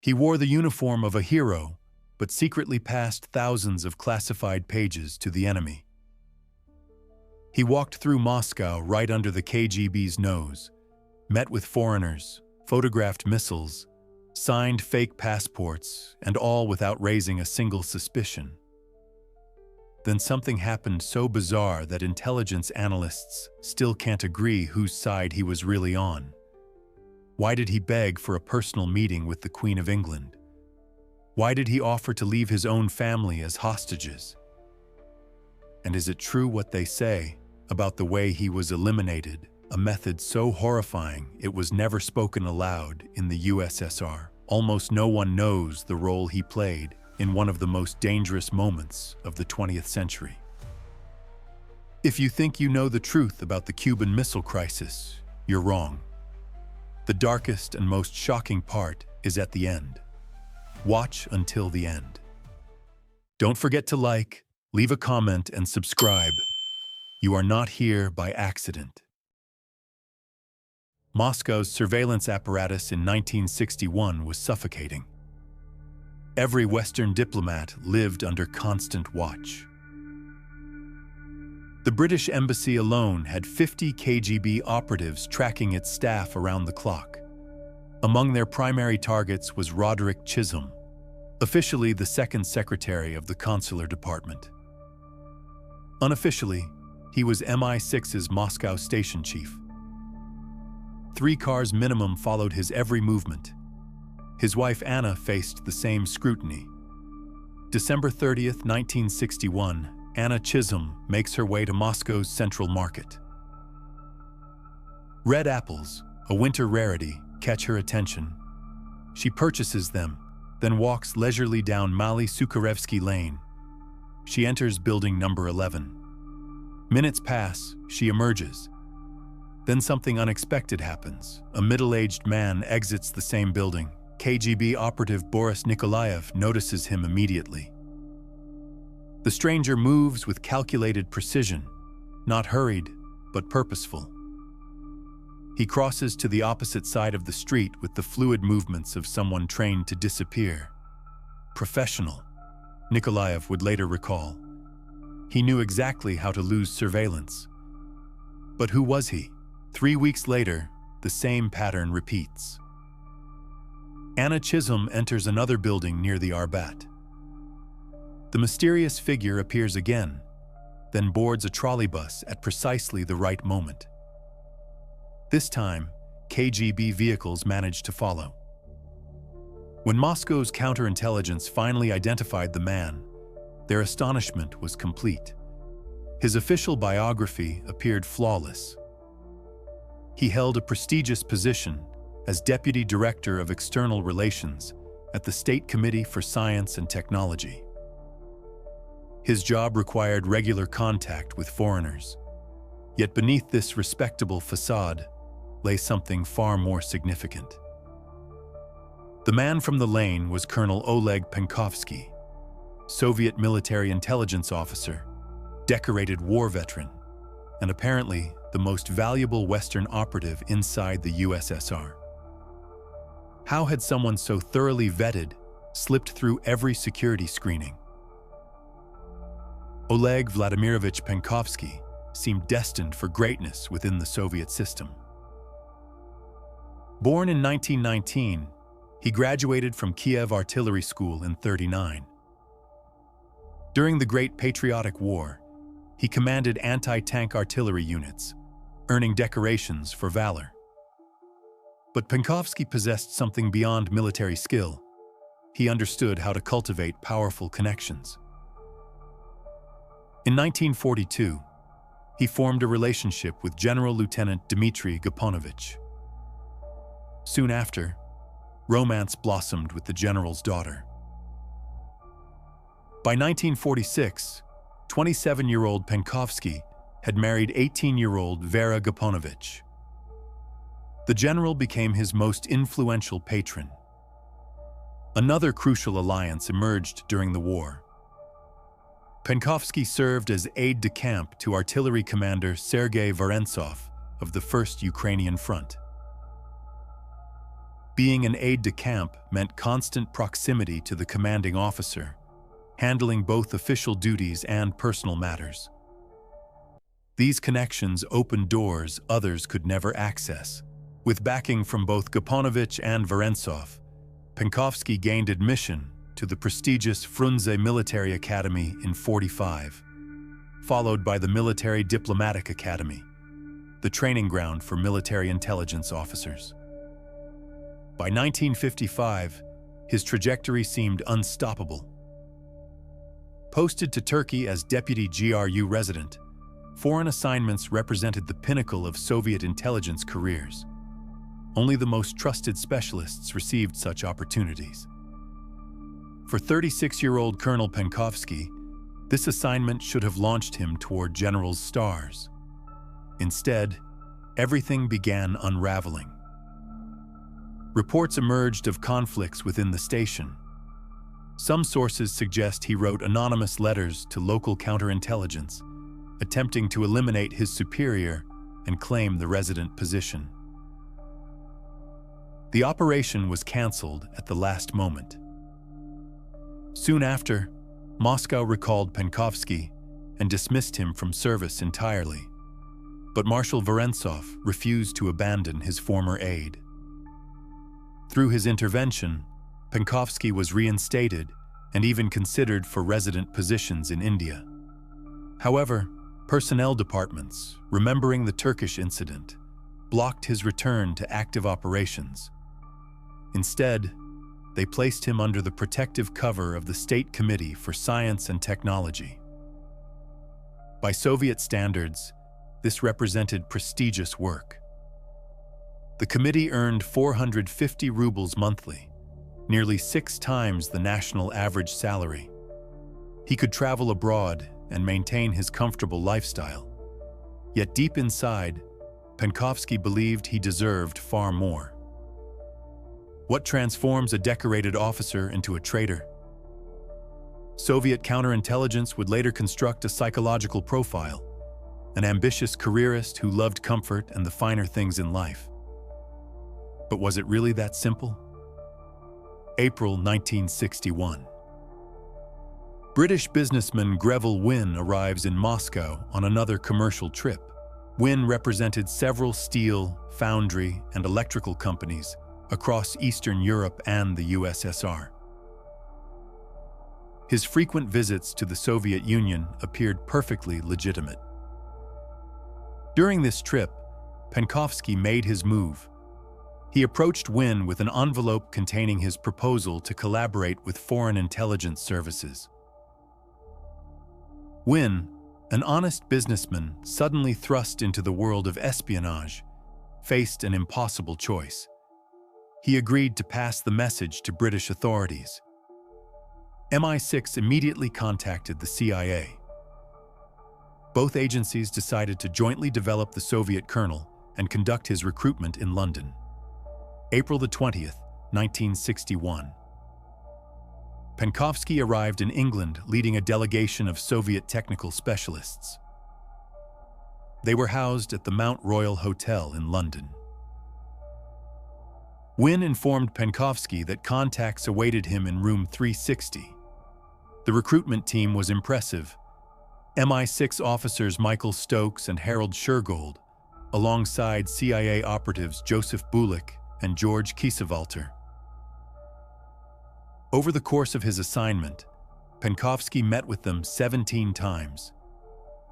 He wore the uniform of a hero, but secretly passed thousands of classified pages to the enemy. He walked through Moscow right under the KGB's nose, met with foreigners, photographed missiles, signed fake passports, and all without raising a single suspicion. Then something happened so bizarre that intelligence analysts still can't agree whose side he was really on. Why did he beg for a personal meeting with the Queen of England? Why did he offer to leave his own family as hostages? And is it true what they say about the way he was eliminated, a method so horrifying it was never spoken aloud in the USSR? Almost no one knows the role he played in one of the most dangerous moments of the 20th century. If you think you know the truth about the Cuban Missile Crisis, you're wrong. The darkest and most shocking part is at the end. Watch until the end. Don't forget to like, leave a comment, and subscribe. You are not here by accident. Moscow's surveillance apparatus in 1961 was suffocating. Every Western diplomat lived under constant watch. The British Embassy alone had 50 KGB operatives tracking its staff around the clock. Among their primary targets was Roderick Chisholm, officially the second secretary of the consular department. Unofficially, he was MI6's Moscow station chief. 3 cars minimum followed his every movement. His wife Anna faced the same scrutiny. December 30th, 1961, Anna Chisholm makes her way to Moscow's Central Market. Red apples, a winter rarity, catch her attention. She purchases them, then walks leisurely down Mali Sukharevsky Lane. She enters building number 11. Minutes pass, she emerges. Then something unexpected happens. A middle-aged man exits the same building. KGB operative Boris Nikolaev notices him immediately. The stranger moves with calculated precision, not hurried, but purposeful. He crosses to the opposite side of the street with the fluid movements of someone trained to disappear. Professional, Nikolaev would later recall. He knew exactly how to lose surveillance. But who was he? 3 weeks later, the same pattern repeats. Anna Chisholm enters another building near the Arbat. The mysterious figure appears again, then boards a trolleybus at precisely the right moment. This time, KGB vehicles manage to follow. When Moscow's counterintelligence finally identified the man, their astonishment was complete. His official biography appeared flawless. He held a prestigious position as Deputy Director of External Relations at the State Committee for Science and Technology. His job required regular contact with foreigners. Yet beneath this respectable facade lay something far more significant. The man from the lane was Colonel Oleg Penkovsky, Soviet military intelligence officer, decorated war veteran, and apparently the most valuable Western operative inside the USSR. How had someone so thoroughly vetted slipped through every security screening? Oleg Vladimirovich Penkovsky seemed destined for greatness within the Soviet system. Born in 1919, he graduated from Kiev Artillery School in 1939. During the Great Patriotic War, he commanded anti-tank artillery units, earning decorations for valor. But Penkovsky possessed something beyond military skill. He understood how to cultivate powerful connections. In 1942, he formed a relationship with General Lieutenant Dmitry Gaponovich. Soon after, romance blossomed with the general's daughter. By 1946, 27-year-old Penkovsky had married 18-year-old Vera Gaponovich. The general became his most influential patron. Another crucial alliance emerged during the war. Penkovsky served as aide-de-camp to artillery commander Sergei Vorontsov of the First Ukrainian Front. Being an aide-de-camp meant constant proximity to the commanding officer, handling both official duties and personal matters. These connections opened doors others could never access. With backing from both Gaponovich and Vorontsov, Penkovsky gained admission to the prestigious Frunze Military Academy in '45, followed by the Military Diplomatic Academy, the training ground for military intelligence officers. By 1955, his trajectory seemed unstoppable. Posted to Turkey as deputy GRU resident, foreign assignments represented the pinnacle of Soviet intelligence careers. Only the most trusted specialists received such opportunities. For 36-year-old Colonel Penkovsky, this assignment should have launched him toward general's stars. Instead, everything began unraveling. Reports emerged of conflicts within the station. Some sources suggest he wrote anonymous letters to local counterintelligence, attempting to eliminate his superior and claim the resident position. The operation was canceled at the last moment. Soon after, Moscow recalled Penkovsky and dismissed him from service entirely. But Marshal Vorontsov refused to abandon his former aide. Through his intervention, Penkovsky was reinstated and even considered for resident positions in India. However, personnel departments, remembering the Turkish incident, blocked his return to active operations. Instead, they placed him under the protective cover of the State Committee for Science and Technology. By Soviet standards, this represented prestigious work. The committee earned 450 rubles monthly, nearly 6 times the national average salary. He could travel abroad and maintain his comfortable lifestyle. Yet deep inside, Penkovsky believed he deserved far more. What transforms a decorated officer into a traitor? Soviet counterintelligence would later construct a psychological profile, an ambitious careerist who loved comfort and the finer things in life. But was it really that simple? April 1961. British businessman Greville Wynne arrives in Moscow on another commercial trip. Wynne represented several steel, foundry, and electrical companies across Eastern Europe and the USSR. His frequent visits to the Soviet Union appeared perfectly legitimate. During this trip, Penkovsky made his move. He approached Wynne with an envelope containing his proposal to collaborate with foreign intelligence services. Wynne, an honest businessman suddenly thrust into the world of espionage, faced an impossible choice. He agreed to pass the message to British authorities. MI6 immediately contacted the CIA. Both agencies decided to jointly develop the Soviet colonel and conduct his recruitment in London. April 20th, 1961. Penkovsky arrived in England leading a delegation of Soviet technical specialists. They were housed at the Mount Royal Hotel in London. Wynne informed Penkovsky that contacts awaited him in room 360. The recruitment team was impressive. MI6 officers Michael Stokes and Harold Shergold, alongside CIA operatives Joseph Bulik and George Kiesewetter. Over the course of his assignment, Penkovsky met with them 17 times.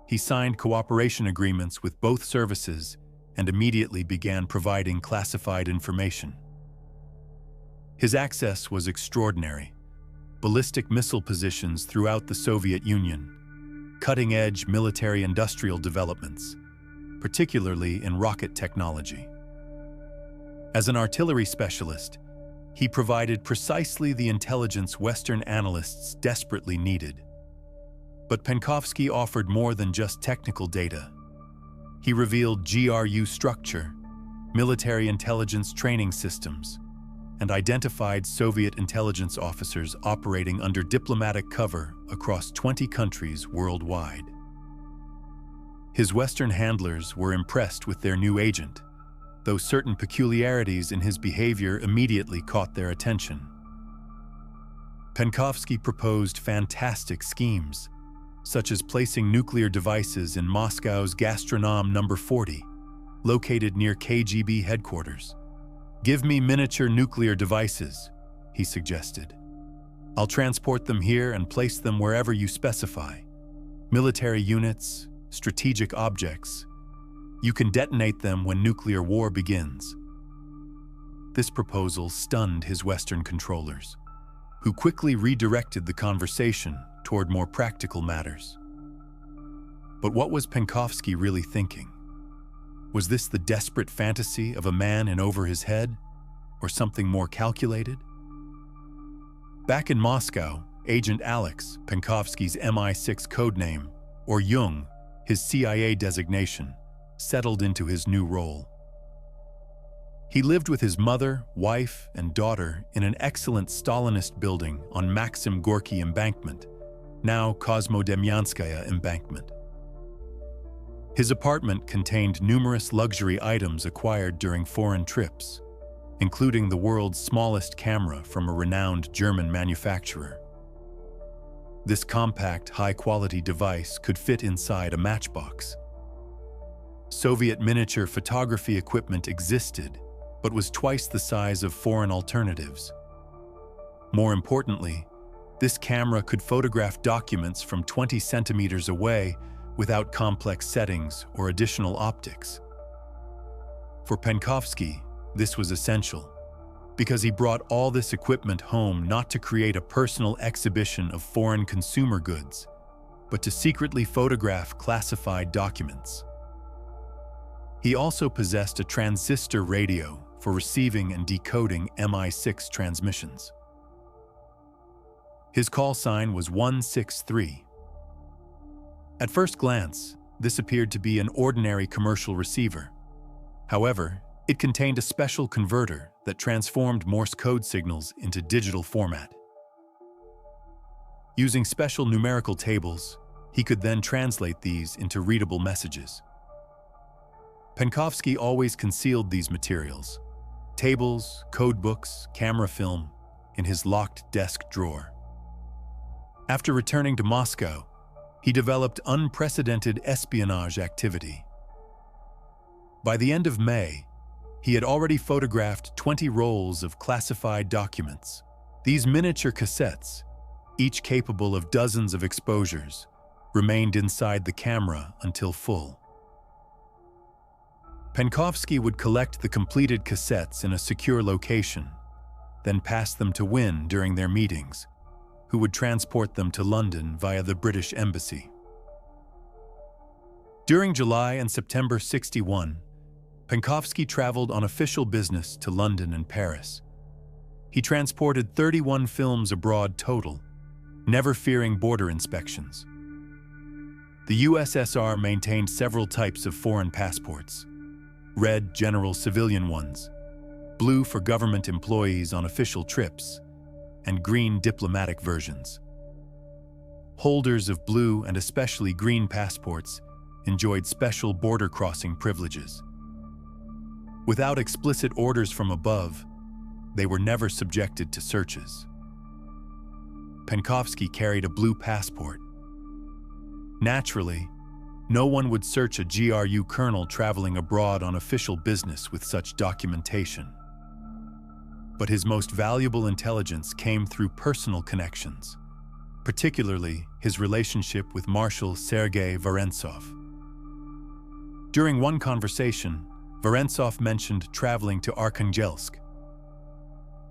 He signed cooperation agreements with both services and immediately began providing classified information. His access was extraordinary. Ballistic missile positions throughout the Soviet Union, cutting-edge military-industrial developments, particularly in rocket technology. As an artillery specialist, he provided precisely the intelligence Western analysts desperately needed. But Penkovsky offered more than just technical data. He revealed GRU structure, military intelligence training systems, and identified Soviet intelligence officers operating under diplomatic cover across 20 countries worldwide. His Western handlers were impressed with their new agent, though certain peculiarities in his behavior immediately caught their attention. Penkovsky proposed fantastic schemes, such as placing nuclear devices in Moscow's Gastronome No. 40, located near KGB headquarters. "Give me miniature nuclear devices," he suggested. "I'll transport them here and place them wherever you specify. Military units, strategic objects. You can detonate them when nuclear war begins." This proposal stunned his Western controllers, who quickly redirected the conversation toward more practical matters. But what was Penkovsky really thinking? Was this the desperate fantasy of a man in over his head, or something more calculated? Back in Moscow, Agent Alex, Penkovsky's MI6 codename, or Jung, his CIA designation, settled into his new role. He lived with his mother, wife, and daughter in an excellent Stalinist building on Maxim Gorky Embankment, now Kosmodemyanskaya Embankment. His apartment contained numerous luxury items acquired during foreign trips, including the world's smallest camera from a renowned German manufacturer. This compact, high-quality device could fit inside a matchbox. Soviet miniature photography equipment existed, but was twice the size of foreign alternatives. More importantly, this camera could photograph documents from 20 centimeters away without complex settings or additional optics. For Penkovsky, this was essential, because he brought all this equipment home not to create a personal exhibition of foreign consumer goods, but to secretly photograph classified documents. He also possessed a transistor radio for receiving and decoding MI6 transmissions. His call sign was 163. At first glance, this appeared to be an ordinary commercial receiver. However, it contained a special converter that transformed Morse code signals into digital format. Using special numerical tables, he could then translate these into readable messages. Penkovsky always concealed these materials, tables, code books, camera film, in his locked desk drawer. After returning to Moscow, he developed unprecedented espionage activity. By the end of May, he had already photographed 20 rolls of classified documents. These miniature cassettes, each capable of dozens of exposures, remained inside the camera until full. Penkovsky would collect the completed cassettes in a secure location, then pass them to Wynne during their meetings, who would transport them to London via the British Embassy. During July and September '61, Penkovsky traveled on official business to London and Paris. He transported 31 films abroad total, never fearing border inspections. The USSR maintained several types of foreign passports: red general civilian ones, blue for government employees on official trips, and green diplomatic versions. Holders of blue and especially green passports enjoyed special border crossing privileges. Without explicit orders from above, they were never subjected to searches. Penkovsky carried a blue passport. Naturally, no one would search a GRU colonel traveling abroad on official business with such documentation. But his most valuable intelligence came through personal connections, particularly his relationship with Marshal Sergei Vorontsov. During one conversation, Vorontsov mentioned traveling to Arkhangelsk.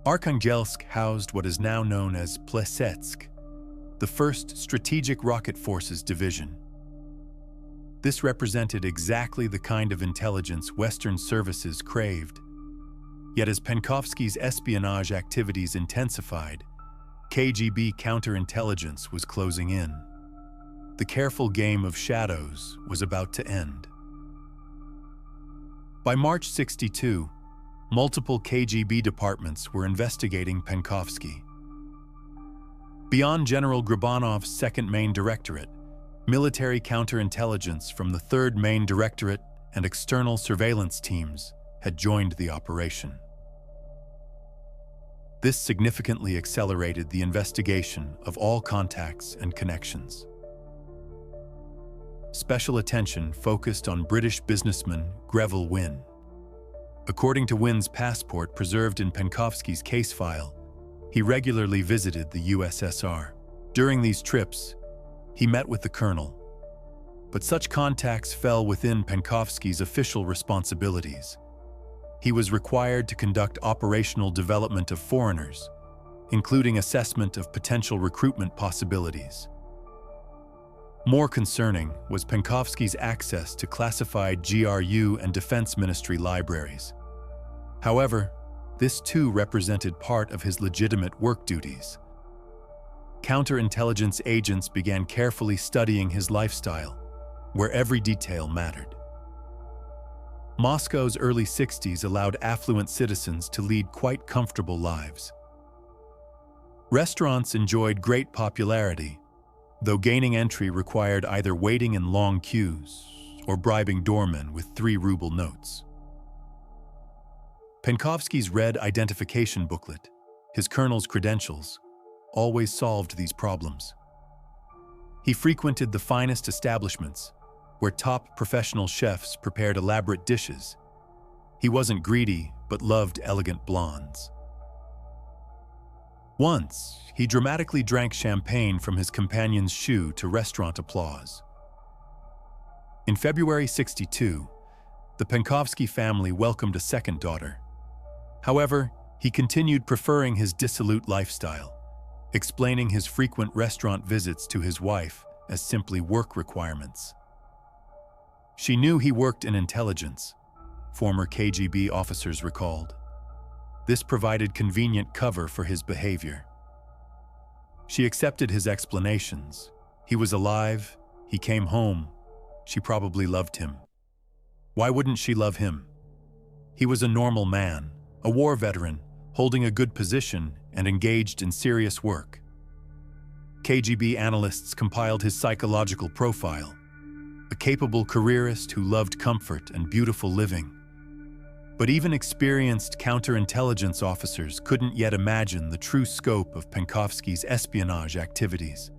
Arkhangelsk housed what is now known as Plesetsk, the 1st Strategic Rocket Forces Division. This represented exactly the kind of intelligence Western services craved. Yet as Penkovsky's espionage activities intensified, KGB counterintelligence was closing in. The careful game of shadows was about to end. By March '62, multiple KGB departments were investigating Penkovsky. Beyond General Gribanov's 2nd Main Directorate, military counterintelligence from the 3rd Main Directorate and external surveillance teams had joined the operation. This significantly accelerated the investigation of all contacts and connections. Special attention focused on British businessman Greville Wynne. According to Wynne's passport preserved in Penkovsky's case file, he regularly visited the USSR. During these trips, he met with the colonel, but such contacts fell within Penkovsky's official responsibilities. He was required to conduct operational development of foreigners, including assessment of potential recruitment possibilities. More concerning was Penkovsky's access to classified GRU and Defense Ministry libraries. However, this too represented part of his legitimate work duties. Counterintelligence agents began carefully studying his lifestyle, where every detail mattered. Moscow's early 60s allowed affluent citizens to lead quite comfortable lives. Restaurants enjoyed great popularity, though gaining entry required either waiting in long queues or bribing doormen with 3-ruble notes. Penkovsky's red identification booklet, his colonel's credentials, always solved these problems. He frequented the finest establishments, where top professional chefs prepared elaborate dishes. He wasn't greedy, but loved elegant blondes. Once, he dramatically drank champagne from his companion's shoe to restaurant applause. In February '62, the Penkovsky family welcomed a second daughter. However, he continued preferring his dissolute lifestyle, explaining his frequent restaurant visits to his wife as simply work requirements. She knew he worked in intelligence, former KGB officers recalled. This provided convenient cover for his behavior. She accepted his explanations. He was alive, he came home, she probably loved him. Why wouldn't she love him? He was a normal man, a war veteran, holding a good position and engaged in serious work. KGB analysts compiled his psychological profile, a capable careerist who loved comfort and beautiful living. But even experienced counterintelligence officers couldn't yet imagine the true scope of Penkovsky's espionage activities.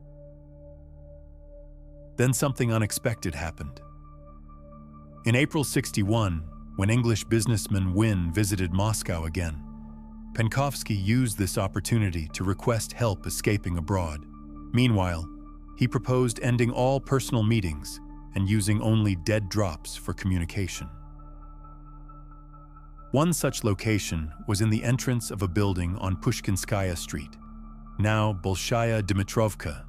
Then something unexpected happened. In April '61, when English businessman Wynne visited Moscow again, Penkovsky used this opportunity to request help escaping abroad. Meanwhile, he proposed ending all personal meetings and using only dead drops for communication. One such location was in the entrance of a building on Pushkinskaya Street, now Bolshaya Dmitrovka.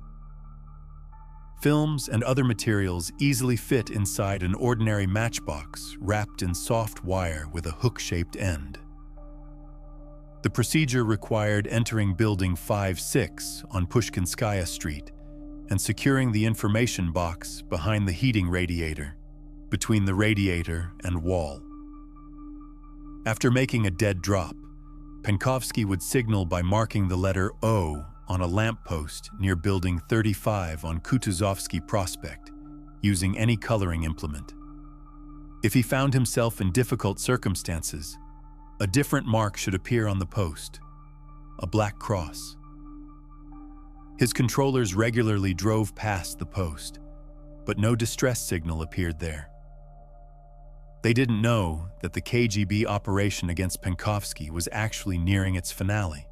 Films and other materials easily fit inside an ordinary matchbox wrapped in soft wire with a hook-shaped end. The procedure required entering Building 5-6 on Pushkinskaya Street and securing the information box behind the heating radiator, between the radiator and wall. After making a dead drop, Penkovsky would signal by marking the letter O on a lamppost near Building 35 on Kutuzovsky Prospect, using any coloring implement. If he found himself in difficult circumstances, a different mark should appear on the post, a black cross. His controllers regularly drove past the post, but no distress signal appeared there. They didn't know that the KGB operation against Penkovsky was actually nearing its finale.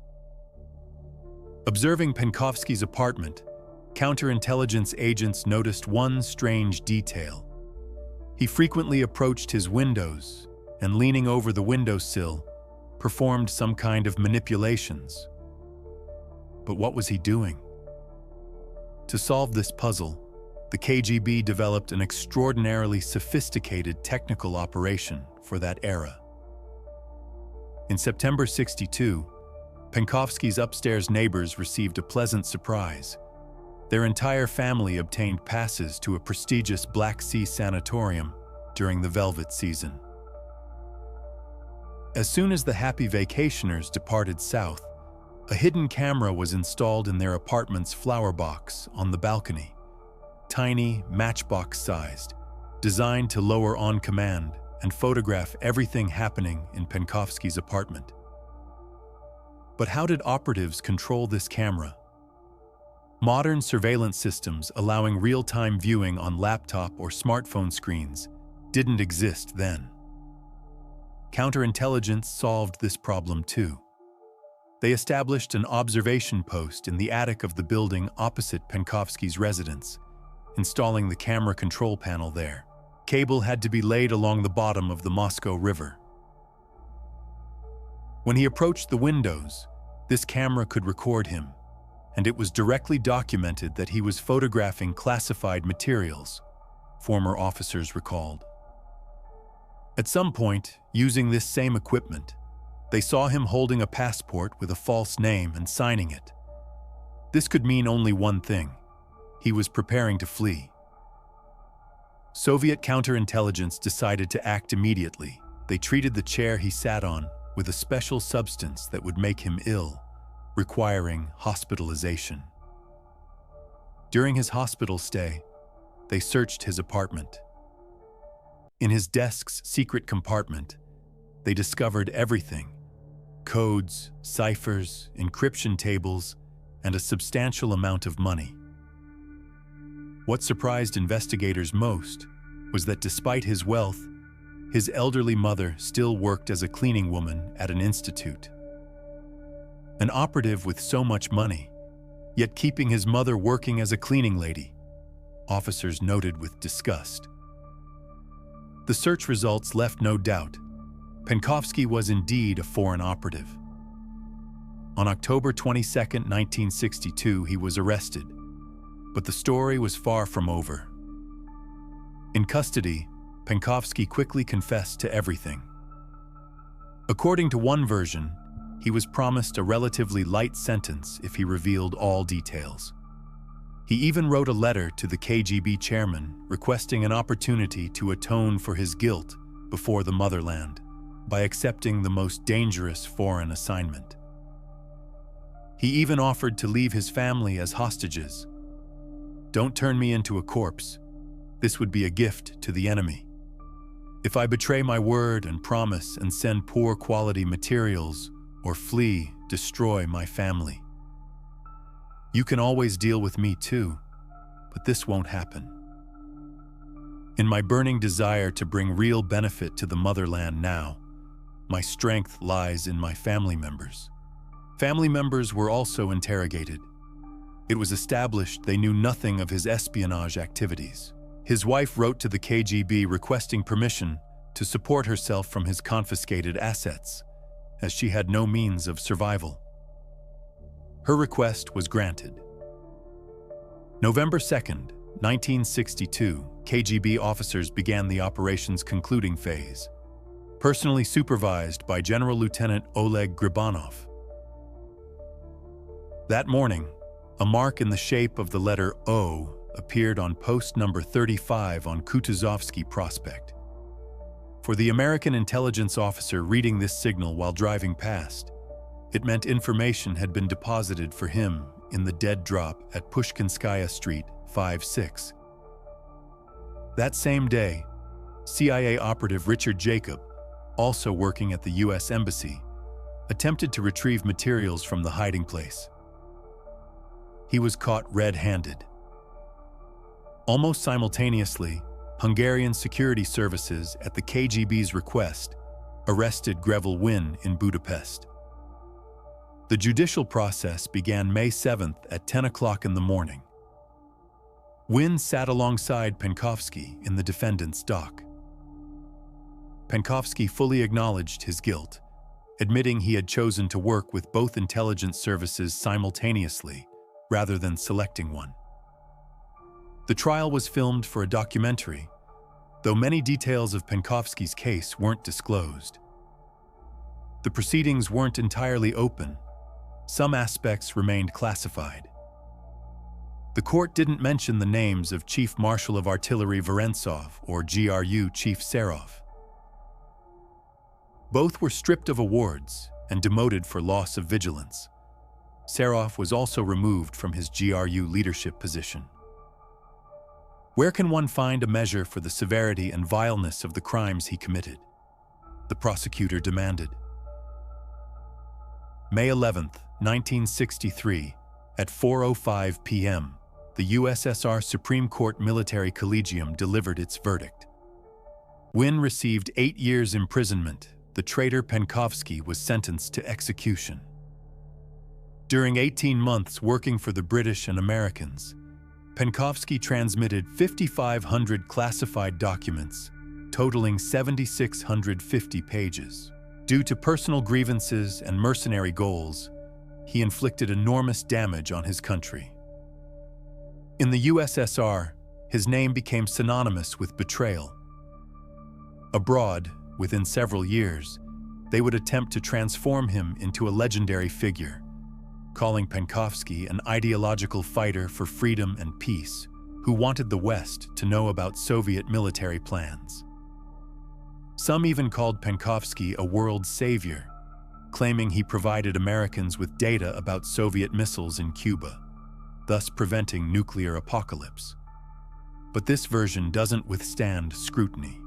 Observing Penkovsky's apartment, counterintelligence agents noticed one strange detail. He frequently approached his windows and, leaning over the windowsill, performed some kind of manipulations. But what was he doing? To solve this puzzle, the KGB developed an extraordinarily sophisticated technical operation for that era. In September '62, Penkovsky's upstairs neighbors received a pleasant surprise. Their entire family obtained passes to a prestigious Black Sea sanatorium during the velvet season. As soon as the happy vacationers departed south, a hidden camera was installed in their apartment's flower box on the balcony, tiny, matchbox-sized, designed to lower on command and photograph everything happening in Penkovsky's apartment. But how did operatives control this camera? Modern surveillance systems allowing real-time viewing on laptop or smartphone screens didn't exist then. Counterintelligence solved this problem too. They established an observation post in the attic of the building opposite Penkovsky's residence, installing the camera control panel there. Cable had to be laid along the bottom of the Moscow River. When he approached the windows, this camera could record him, and it was directly documented that he was photographing classified materials, former officers recalled. At some point, using this same equipment, they saw him holding a passport with a false name and signing it. This could mean only one thing: he was preparing to flee. Soviet counterintelligence decided to act immediately. They treated the chair he sat on with a special substance that would make him ill, requiring hospitalization. During his hospital stay, they searched his apartment. In his desk's secret compartment, they discovered everything: codes, ciphers, encryption tables, and a substantial amount of money. What surprised investigators most was that despite his wealth, his elderly mother still worked as a cleaning woman at an institute. An operative with so much money, yet keeping his mother working as a cleaning lady, officers noted with disgust. The search results left no doubt. Penkovsky was indeed a foreign operative. On October 22, 1962, he was arrested, but the story was far from over. In custody, Penkovsky quickly confessed to everything. According to one version, he was promised a relatively light sentence if he revealed all details. He even wrote a letter to the KGB chairman requesting an opportunity to atone for his guilt before the motherland by accepting the most dangerous foreign assignment. He even offered to leave his family as hostages. "Don't turn me into a corpse. This would be a gift to the enemy. If I betray my word and promise and send poor quality materials or flee, destroy my family. You can always deal with me too, but this won't happen. In my burning desire to bring real benefit to the motherland now, my strength lies in my family members." Family members were also interrogated. It was established they knew nothing of his espionage activities. His wife wrote to the KGB requesting permission to support herself from his confiscated assets, as she had no means of survival. Her request was granted. November 2, 1962, KGB officers began the operation's concluding phase, personally supervised by General Lieutenant Oleg Gribanov. That morning, a mark in the shape of the letter O appeared on post number 35 on Kutuzovsky Prospect. For the American intelligence officer reading this signal while driving past, it meant information had been deposited for him in the dead drop at Pushkinskaya Street, 5-6. That same day, CIA operative Richard Jacob, also working at the U.S. Embassy, attempted to retrieve materials from the hiding place. He was caught red-handed. Almost simultaneously, Hungarian security services, at the KGB's request, arrested Greville Wynne in Budapest. The judicial process began May 7th at 10 o'clock in the morning. Wynne sat alongside Penkovsky in the defendant's dock. Penkovsky fully acknowledged his guilt, admitting he had chosen to work with both intelligence services simultaneously rather than selecting one. The trial was filmed for a documentary, though many details of Penkovsky's case weren't disclosed. The proceedings weren't entirely open. Some aspects remained classified. The court didn't mention the names of Chief Marshal of Artillery Vorontsov or GRU Chief Serov. Both were stripped of awards and demoted for loss of vigilance. Serov was also removed from his GRU leadership position. Where can one find a measure for the severity and vileness of the crimes he committed? The prosecutor demanded. May 11, 1963, at 4:05 p.m., the USSR Supreme Court Military Collegium delivered its verdict. Wynne received 8 years imprisonment. The traitor Penkovsky was sentenced to execution. During 18 months working for the British and Americans, Penkovsky transmitted 5,500 classified documents, totaling 7,650 pages. Due to personal grievances and mercenary goals, he inflicted enormous damage on his country. In the USSR, his name became synonymous with betrayal. Abroad, within several years, they would attempt to transform him into a legendary figure, calling Penkovsky an ideological fighter for freedom and peace who wanted the West to know about Soviet military plans. Some even called Penkovsky a world savior, claiming he provided Americans with data about Soviet missiles in Cuba, thus preventing nuclear apocalypse. But this version doesn't withstand scrutiny.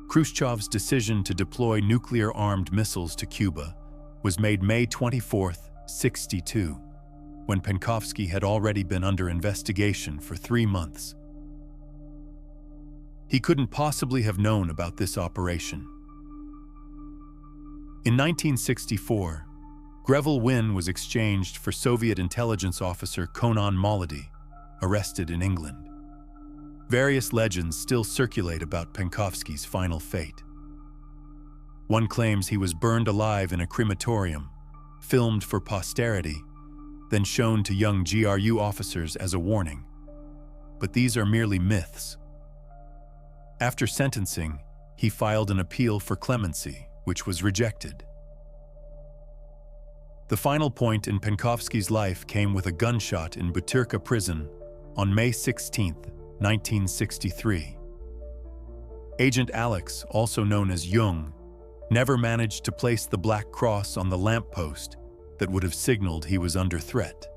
Khrushchev's decision to deploy nuclear-armed missiles to Cuba was made May 24, 1962, when Penkovsky had already been under investigation for 3 months. He couldn't possibly have known about this operation. In 1964, Greville Wynne was exchanged for Soviet intelligence officer Konon Molody, arrested in England. Various legends still circulate about Penkovsky's final fate. One claims he was burned alive in a crematorium, filmed for posterity, then shown to young GRU officers as a warning. But these are merely myths. After sentencing, he filed an appeal for clemency, which was rejected. The final point in Penkovsky's life came with a gunshot in Butyrka prison on May 16, 1963. Agent Alex, also known as Jung, never managed to place the black cross on the lamppost that would have signaled he was under threat.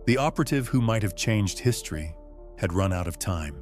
The operative who might have changed history had run out of time.